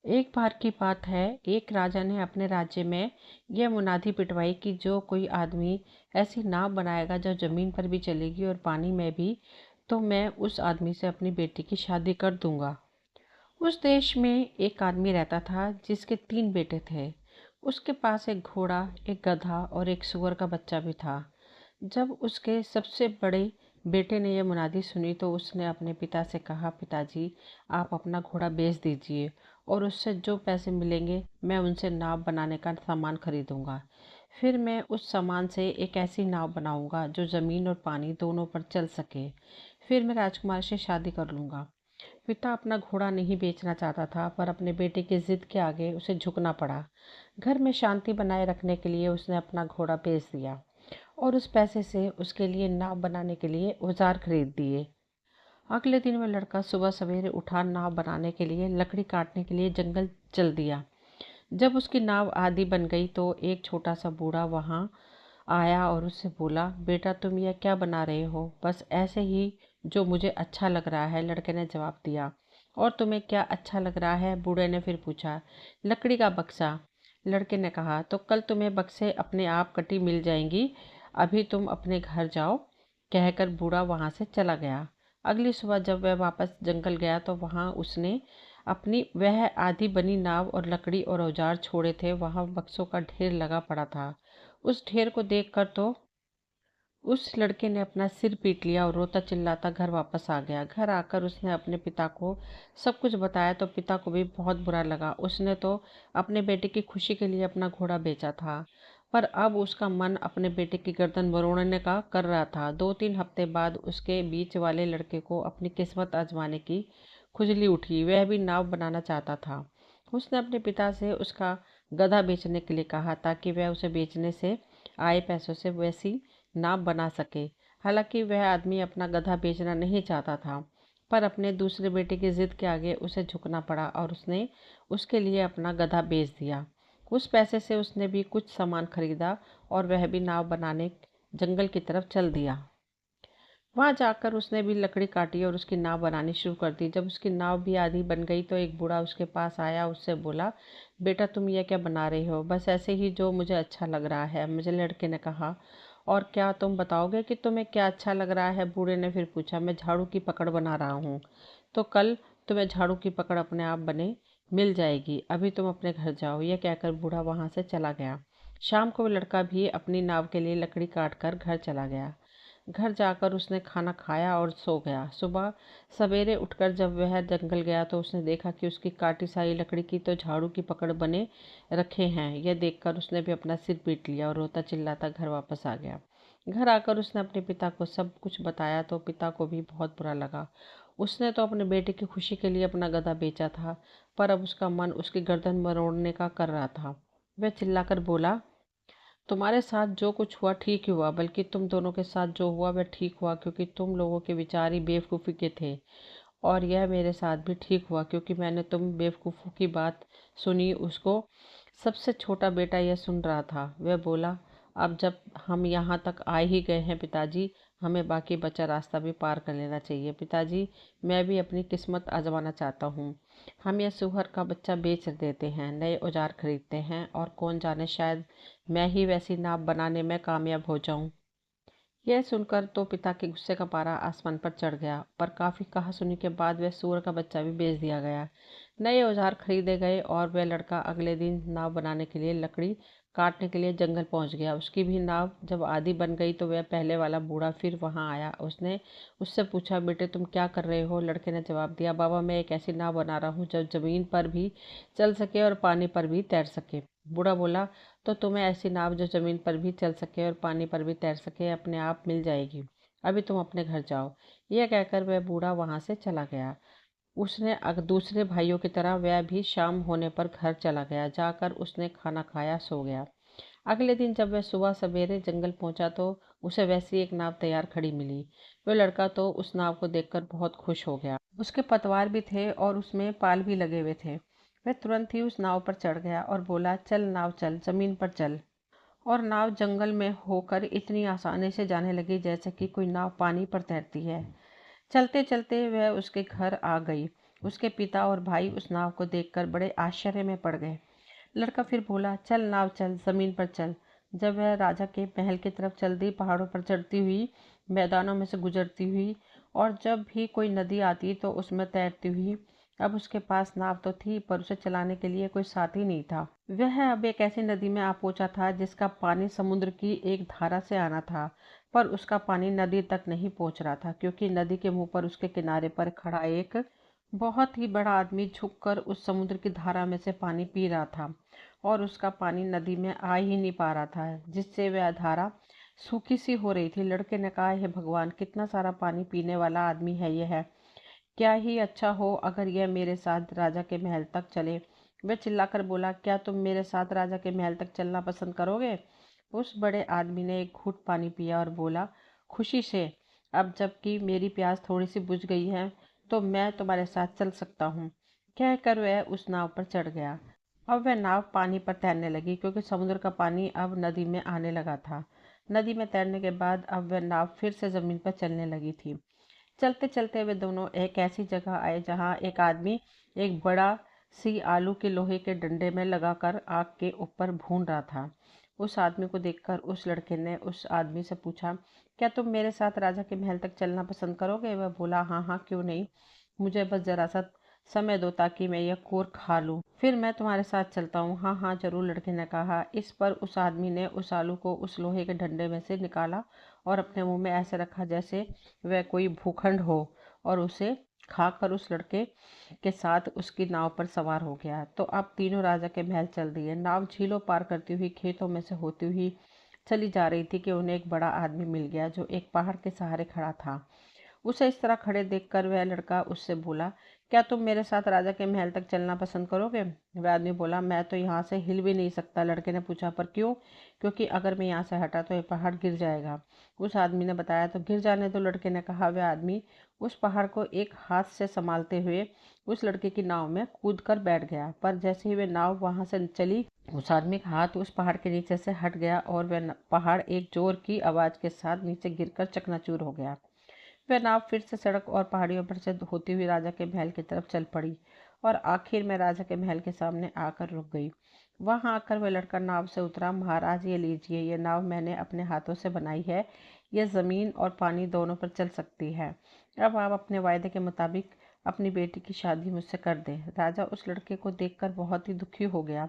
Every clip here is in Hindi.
एक बार की बात है, एक राजा ने अपने राज्य में यह मुनादी पिटवाई कि जो कोई आदमी ऐसी नाव बनाएगा जो जमीन पर भी चलेगी और पानी में भी, तो मैं उस आदमी से अपनी बेटी की शादी कर दूंगा। उस देश में एक आदमी रहता था जिसके 3 बेटे थे। उसके पास एक घोड़ा, एक गधा और एक सूअर का बच्चा भी था। जब उसके सबसे बड़े बेटे ने यह मुनादी सुनी तो उसने अपने पिता से कहा, पिताजी, आप अपना घोड़ा बेच दीजिए और उससे जो पैसे मिलेंगे मैं उनसे नाव बनाने का सामान खरीदूंगा। फिर मैं उस सामान से एक ऐसी नाव बनाऊंगा जो ज़मीन और पानी दोनों पर चल सके। फिर मैं राजकुमार से शादी कर लूंगा। पिता अपना घोड़ा नहीं बेचना चाहता था, पर अपने बेटे की जिद के आगे उसे झुकना पड़ा। घर में शांति बनाए रखने के लिए उसने अपना घोड़ा बेच दिया और उस पैसे से उसके लिए नाव बनाने के लिए औजार खरीद दिए। अगले दिन वह लड़का सुबह सवेरे उठा, नाव बनाने के लिए लकड़ी काटने के लिए जंगल चल दिया। जब उसकी नाव आधी बन गई तो एक छोटा सा बूढ़ा वहां आया और उससे बोला, बेटा, तुम यह क्या बना रहे हो? बस ऐसे ही, जो मुझे अच्छा लग रहा है, लड़के ने जवाब दिया। और तुम्हें क्या अच्छा लग रहा है? बूढ़े ने फिर पूछा। लकड़ी का बक्सा, लड़के ने कहा। तो कल तुम्हें बक्से अपने आप कटी मिल जाएंगी। अभी तुम अपने घर जाओ, कहकर बूढ़ा वहां से चला गया। अगली सुबह जब वह वापस जंगल गया तो वहां उसने अपनी वह आधी बनी नाव और लकड़ी और औजार छोड़े थे। वहां बक्सों का ढेर लगा पड़ा था। उस ढेर को देखकर तो उस लड़के ने अपना सिर पीट लिया और रोता चिल्लाता घर वापस आ गया। घर आकर उसने अपने पिता को सब कुछ बताया तो पिता को भी बहुत बुरा लगा। उसने तो अपने बेटे की खुशी के लिए अपना घोड़ा बेचा था, पर अब उसका मन अपने बेटे की गर्दन मरोड़ने का कर रहा था। 2-3 हफ्ते बाद उसके बीच वाले लड़के को अपनी किस्मत आजमाने की खुजली उठी। वह भी नाव बनाना चाहता था। उसने अपने पिता से उसका गधा बेचने के लिए कहा ताकि वह उसे बेचने से आए पैसों से वैसी नाव बना सके। हालांकि वह आदमी अपना गधा बेचना नहीं चाहता था, पर अपने दूसरे बेटे की जिद के आगे उसे झुकना पड़ा और उसने उसके लिए अपना गधा बेच दिया। उस पैसे से उसने भी कुछ सामान खरीदा और वह भी नाव बनाने जंगल की तरफ चल दिया। वहां जाकर उसने भी लकड़ी काटी और उसकी नाव बनानी शुरू कर दी। जब उसकी नाव भी आधी बन गई तो एक बूढ़ा उसके पास आया। उससे बोला, बेटा, तुम यह क्या बना रहे हो? बस ऐसे ही, जो मुझे अच्छा लग रहा है, मुझे लड़के ने कहा। और क्या तुम बताओगे कि तुम्हें क्या अच्छा लग रहा है? बूढ़े ने फिर पूछा। मैं झाड़ू की पकड़ बना रहा हूँ। तो कल तुम्हें झाड़ू की पकड़ अपने आप बने मिल जाएगी। अभी तुम अपने घर जाओ। यह कहकर बूढ़ा वहां से चला गया। शाम को वो लड़का भी अपनी नाव के लिए लकड़ी काट कर घर चला गया। घर जाकर उसने खाना खाया और सो गया। सुबह सवेरे उठकर जब वह जंगल गया तो उसने देखा कि उसकी काटी सारी लकड़ी की तो झाड़ू की पकड़ बने रखे हैं। यह देखकर उसने भी अपना सिर पीट लिया और रोता चिल्लाता घर वापस आ गया। घर आकर उसने अपने पिता को सब कुछ बताया तो पिता को भी बहुत बुरा लगा। उसने तो अपने बेटे की खुशी के लिए अपना गधा बेचा था, पर अब उसका मन उसकी गर्दन मरोड़ने का कर रहा था। वह चिल्लाकर बोला, तुम्हारे साथ जो कुछ हुआ ठीक ही हुआ, बल्कि तुम दोनों के साथ जो हुआ वह ठीक हुआ, क्योंकि तुम लोगों के विचार ही बेवकूफ़ी के थे। और यह मेरे साथ भी ठीक हुआ क्योंकि मैंने तुम बेवकूफ़ों की बात सुनी। उसको सबसे छोटा बेटा यह सुन रहा था। वह बोला, अब जब हम यहाँ तक आ ही गए हैं पिताजी, हमें बाकी बचा रास्ता भी पार कर लेना चाहिए। पिताजी, मैं भी अपनी किस्मत आजमाना चाहता हूँ। हम यह सूअर का बच्चा बेच देते हैं, नए औजार खरीदते हैं और कौन जाने, शायद मैं ही वैसी नाव बनाने में कामयाब हो जाऊं। यह सुनकर तो पिता के गुस्से का पारा आसमान पर चढ़ गया, पर काफी कहा सुनी के बाद वह सूअर का बच्चा भी बेच दिया गया। नए औजार खरीदे गए और वह लड़का अगले दिन नाव बनाने के लिए लकड़ी काटने के लिए जंगल पहुंच गया। उसकी भी नाव जब आधी बन गई तो वह पहले वाला बूढ़ा फिर वहां आया। उसने उससे पूछा, बेटे, तुम क्या कर रहे हो? लड़के ने जवाब दिया, बाबा, मैं एक ऐसी नाव बना रहा हूँ जो जमीन पर भी चल सके और पानी पर भी तैर सके। बूढ़ा बोला, तो तुम्हें ऐसी नाव जो जमीन पर भी चल सके और पानी पर भी तैर सके अपने आप मिल जाएगी। अभी तुम अपने घर जाओ। यह कहकर वह बूढ़ा वहां से चला गया। उसने दूसरे भाइयों की तरह वह भी शाम होने पर घर चला गया। जाकर उसने खाना खाया, सो गया। अगले दिन जब वह सुबह सवेरे जंगल पहुंचा तो उसे वैसी एक नाव तैयार खड़ी मिली। वह लड़का तो उस नाव को देखकर बहुत खुश हो गया। उसके पतवार भी थे और उसमें पाल भी लगे हुए थे। वह तुरंत ही उस नाव पर चढ़ गया और बोला, चल नाव चल, जमीन पर चल। और नाव जंगल में होकर इतनी आसानी से जाने लगी जैसे कि कोई नाव पानी पर तैरती है। चलते चलते वह उसके घर आ गई। उसके पिता और भाई उस नाव को देखकर बड़े आश्चर्य में पड़ गए। लड़का फिर बोला, चल नाव चल, जमीन पर चल। जब वह राजा के महल की तरफ चल दी, पहाड़ों पर चढ़ती हुई, मैदानों में से गुजरती हुई, और जब भी कोई नदी आती तो उसमें तैरती हुई। अब उसके पास नाव तो थी, पर उसे चलाने के लिए कोई साथी नहीं था। वह अब एक ऐसी नदी में आ पहुंचा था जिसका पानी समुद्र की एक धारा से आना था, पर उसका पानी नदी तक नहीं पहुंच रहा था, क्योंकि नदी के मुंह पर उसके किनारे पर खड़ा एक बहुत ही बड़ा आदमी झुककर उस समुद्र की धारा में से पानी पी रहा था, और उसका पानी नदी में आ ही नहीं पा रहा था, जिससे वह धारा सूखी सी हो रही थी। लड़के ने कहा, हे भगवान, कितना सारा पानी पीने वाला आदमी है यह है। क्या ही अच्छा हो अगर यह मेरे साथ राजा के महल तक चले। वह चिल्लाकर बोला, क्या तुम मेरे साथ राजा के महल तक चलना पसंद करोगे? उस बड़े आदमी ने एक घूंट पानी पिया और बोला, खुशी से। अब जबकि मेरी प्यास थोड़ी सी बुझ गई है, तो मैं तुम्हारे साथ चल सकता हूँ। कहकर वह उस नाव पर चढ़ गया। अब वह नाव पानी पर तैरने लगी, क्योंकि समुद्र का पानी अब नदी में आने लगा था। नदी में तैरने के बाद अब वह नाव फिर से जमीन पर चलने लगी थी। चलते चलते वे दोनों एक ऐसी जगह आए जहां एक आदमी एक बड़ा सी आलू के लोहे के डंडे में लगाकर आग के ऊपर भून रहा था। उस आदमी को देखकर उस लड़के ने उस आदमी से पूछा, क्या तुम मेरे साथ राजा के महल तक चलना पसंद करोगे? वह बोला, हाँ हाँ, क्यों नहीं। मुझे बस जरा सा समय दो ताकि मैं यह कोर खा लूं, फिर मैं तुम्हारे साथ चलता हूँ। हाँ हाँ जरूर, लड़के ने कहा। इस पर उस आदमी ने उस आलू को उस लोहे के डंडे में से निकाला और अपने मुंह में ऐसे रखा जैसे वह कोई भूखंड हो, और उसे खाकर उस लड़के के साथ उसकी नाव पर सवार हो गया। तो अब तीनों राजा के महल चल दिए। नाव झीलों पार करती हुई खेतों में से होती हुई चली जा रही थी कि उन्हें एक बड़ा आदमी मिल गया जो एक पहाड़ के सहारे खड़ा था। उसे इस तरह खड़े देखकर वह लड़का उससे बोला, क्या तुम मेरे साथ राजा के महल तक चलना पसंद करोगे? वह आदमी बोला, मैं तो यहाँ से हिल भी नहीं सकता। लड़के ने पूछा, पर क्यों? क्योंकि अगर मैं यहाँ से हटा तो ये पहाड़ गिर जाएगा। उस आदमी ने बताया। तो गिर जाने दो, लड़के ने कहा। वह आदमी उस पहाड़ को एक हाथ से संभालते हुए उस लड़के की नाव में कूद कर बैठ गया, पर जैसे ही वह नाव वहां से चली, उस आदमी का हाथ उस पहाड़ के नीचे से हट गया और वह पहाड़ एक जोर की आवाज के साथ नीचे गिरकर चकनाचूर हो गया। वह नाव फिर से सड़क और पहाड़ियों पर से होती हुई राजा के महल की तरफ चल पड़ी, और आखिर में राजा के महल के सामने आकर रुक गई। वहां आकर वह लड़का नाव से उतरा। महाराज, ये लीजिए, ये नाव मैंने अपने हाथों से बनाई है। यह जमीन और पानी दोनों पर चल सकती है। अब आप अपने वायदे के मुताबिक अपनी बेटी की शादी मुझसे कर दें। राजा उस लड़के को देखकर बहुत ही दुखी हो गया।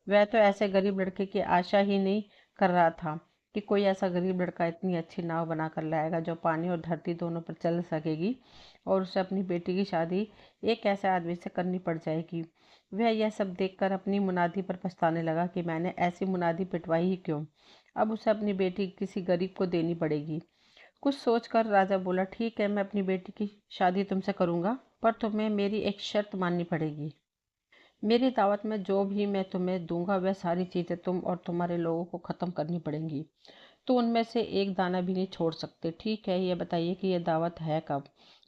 वह तो ऐसे गरीब लड़के की आशा ही नहीं कर रहा था कि कोई ऐसा गरीब लड़का इतनी अच्छी नाव बना कर लाएगा जो पानी और धरती दोनों पर चल सकेगी, और उसे अपनी बेटी की शादी एक ऐसे आदमी से करनी पड़ जाएगी। वह यह सब देखकर अपनी मुनादी पर पछताने लगा कि मैंने ऐसी मुनादी पिटवाई ही क्यों। अब उसे अपनी बेटी किसी गरीब को देनी पड़ेगी। कुछ सोचकर राजा बोला, ठीक है, मैं अपनी बेटी की शादी तुमसे करूंगा, पर तुम्हें मेरी एक शर्त माननी पड़ेगी। मेरी दावत में जो भी मैं तुम्हें दूंगा वह सारी चीजें तुम और तुम्हारे लोगों को खत्म करनी पड़ेंगी। तो उनमें से एक दाना भी नहीं छोड़ सकते। ठीक है, ये बताइए कि यह दावत है कब?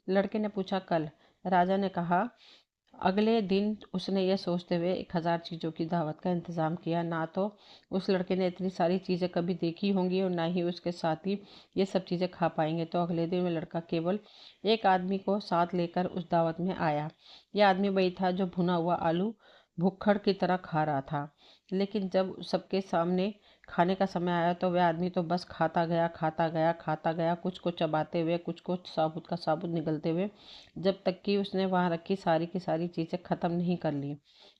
लड़के ने पूछा, कल। राजा ने कहा। अगले दिन उसने यह सोचते हुए 1000 चीज़ों की दावत का इंतज़ाम किया। ना तो उस लड़के ने इतनी सारी चीज़ें कभी देखी होंगी, और ना ही उसके साथी ये सब चीज़ें खा पाएंगे। तो अगले दिन वह लड़का केवल एक आदमी को साथ लेकर उस दावत में आया। यह आदमी वही था जो भुना हुआ आलू भुक्खड़ की तरह खा रहा था। लेकिन जब सबके सामने खाने का समय आया तो वह आदमी तो बस खाता गया, खाता गया, खाता गया, कुछ को चबाते हुए, कुछ को साबुत का साबुत निगलते हुए, जब तक कि उसने वहां रखी सारी की सारी चीजें खत्म नहीं कर ली।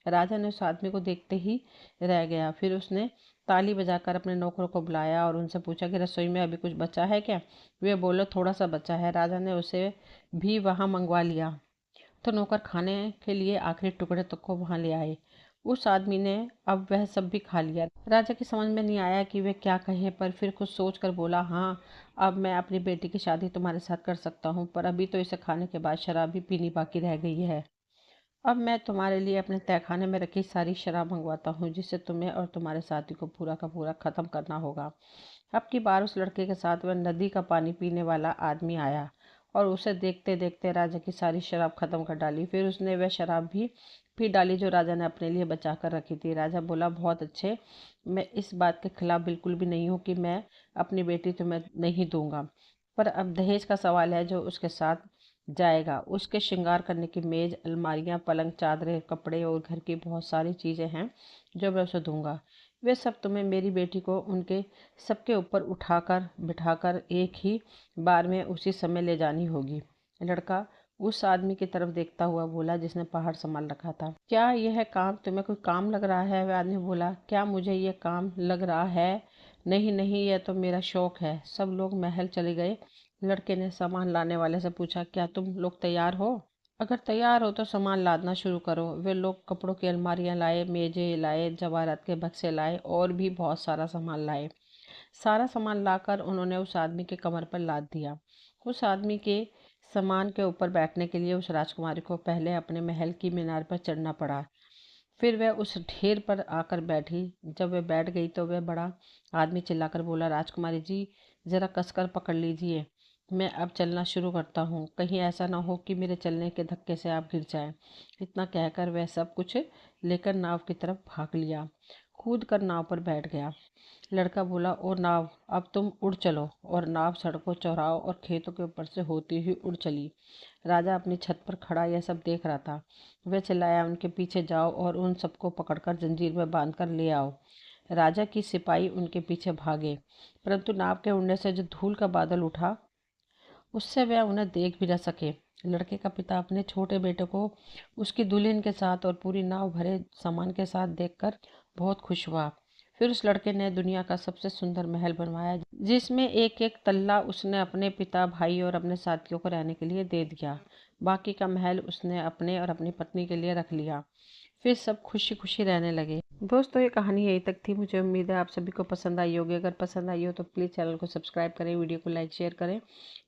राजा ने उस आदमी को देखते ही रह गया। फिर उसने ताली बजाकर अपने नौकरों को बुलाया और उनसे पूछा कि रसोई में अभी कुछ बचा है क्या? वे बोले, थोड़ा सा बचा है। राजा ने उसे भी वहां मंगवा लिया। तो नौकर खाने के लिए आखिरी टुकड़े तक को वहां ले आए। उस आदमी ने अब वह सब भी खा लिया। राजा की समझ में नहीं आया कि वे क्या कहे, पर फिर कुछ सोच कर बोला, हाँ, अब मैं अपनी बेटी की शादी तुम्हारे साथ कर सकता हूँ, पर अभी तो इसे खाने के बाद शराब भी पीनी बाकी रह गई है। अब मैं तुम्हारे लिए अपने तहखाने में रखी सारी शराब मंगवाता हूँ, जिसे तुम्हें और तुम्हारे साथी को पूरा का पूरा खत्म करना होगा। अब की बार उस लड़के के साथ वह नदी का पानी पीने वाला आदमी आया, और उसे देखते देखते राजा की सारी शराब खत्म कर डाली। फिर उसने वह शराब भी पी डाली जो राजा ने अपने लिए बचा कर रखी थी। राजा बोला, बहुत अच्छे, मैं इस बात के खिलाफ बिल्कुल भी नहीं हूँ कि मैं अपनी बेटी तुम्हें नहीं दूंगा, पर अब दहेज का सवाल है जो उसके साथ जाएगा। उसके श्रृंगार करने की मेज, अलमारियां, पलंग, चादरें, कपड़े और घर की बहुत सारी चीज़ें हैं जो मैं उसे दूंगा। वे सब तुम्हें मेरी बेटी को उनके सबके ऊपर उठाकर बिठाकर एक ही बार में उसी समय ले जानी होगी। लड़का उस आदमी की तरफ देखता हुआ बोला जिसने पहाड़ संभाल रखा था। क्या यह काम तुम्हें कोई काम लग रहा है? वह आदमी बोला। क्या मुझे यह काम लग रहा है? नहीं नहीं, यह तो मेरा शौक है। सब लोग महल चले गए। लड़के ने सामान लाने वाले से पूछा, क्या तुम लोग तैयार हो? अगर तैयार हो तो सामान लादना शुरू करो। वे लोग कपड़ों की अलमारियां लाए, मेजें लाए, जवाहरात के बक्से लाए और भी बहुत सारा सामान लाए। सारा सामान लाकर उन्होंने उस आदमी के कमर पर लाद दिया। उस आदमी के सामान के ऊपर बैठने के लिए उस राजकुमारी को पहले अपने महल की मीनार पर चढ़ना पड़ा। फिर वह उस ढेर पर आकर बैठी। जब वह बैठ गई तो वह बड़ा आदमी चिल्लाकर बोला, राजकुमारी जी, जरा कसकर पकड़ लीजिए। मैं अब चलना शुरू करता हूँ। कहीं ऐसा ना हो कि मेरे चलने के धक्के से आप गिर जाएं। इतना कहकर वह सब कुछ लेकर नाव की तरफ भाग लिया। कूद कर नाव पर बैठ गया। लड़का बोला, ओ नाव, अब तुम उड़ चलो। और नाव सड़कों, चौराहों और खेतों के ऊपर से होती हुई उड़ चली। राजा अपनी छत पर खड़ा यह सब देख रहा था। वह चिल्लाया, उनके पीछे जाओ और उन सबको पकड़कर जंजीर में बांधकर ले आओ। राजा की सिपाही उनके पीछे भागे, परंतु नाव के उड़ने से जो धूल का बादल उठा उससे वह उन्हें देख भी न सके। लड़के का पिता अपने छोटे बेटे को उसकी दुल्हन के साथ और पूरी नाव भरे सामान के साथ देखकर बहुत खुश हुआ। फिर उस लड़के ने दुनिया का सबसे सुंदर महल बनवाया, जिसमें एक एक तल्ला उसने अपने पिता, भाई और अपने साथियों को रहने के लिए दे दिया। बाकी का महल उसने अपने और अपनी पत्नी के लिए रख लिया। फिर सब खुशी खुशी रहने लगे। दोस्तों, ये कहानी यही तक थी। मुझे उम्मीद है आप सभी को पसंद आई होगी। अगर पसंद आई हो तो प्लीज़ चैनल को सब्सक्राइब करें, वीडियो को लाइक शेयर करें।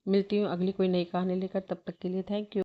मिलती हूँ अगली कोई नई कहानी लेकर। तब तक के लिए थैंक यू।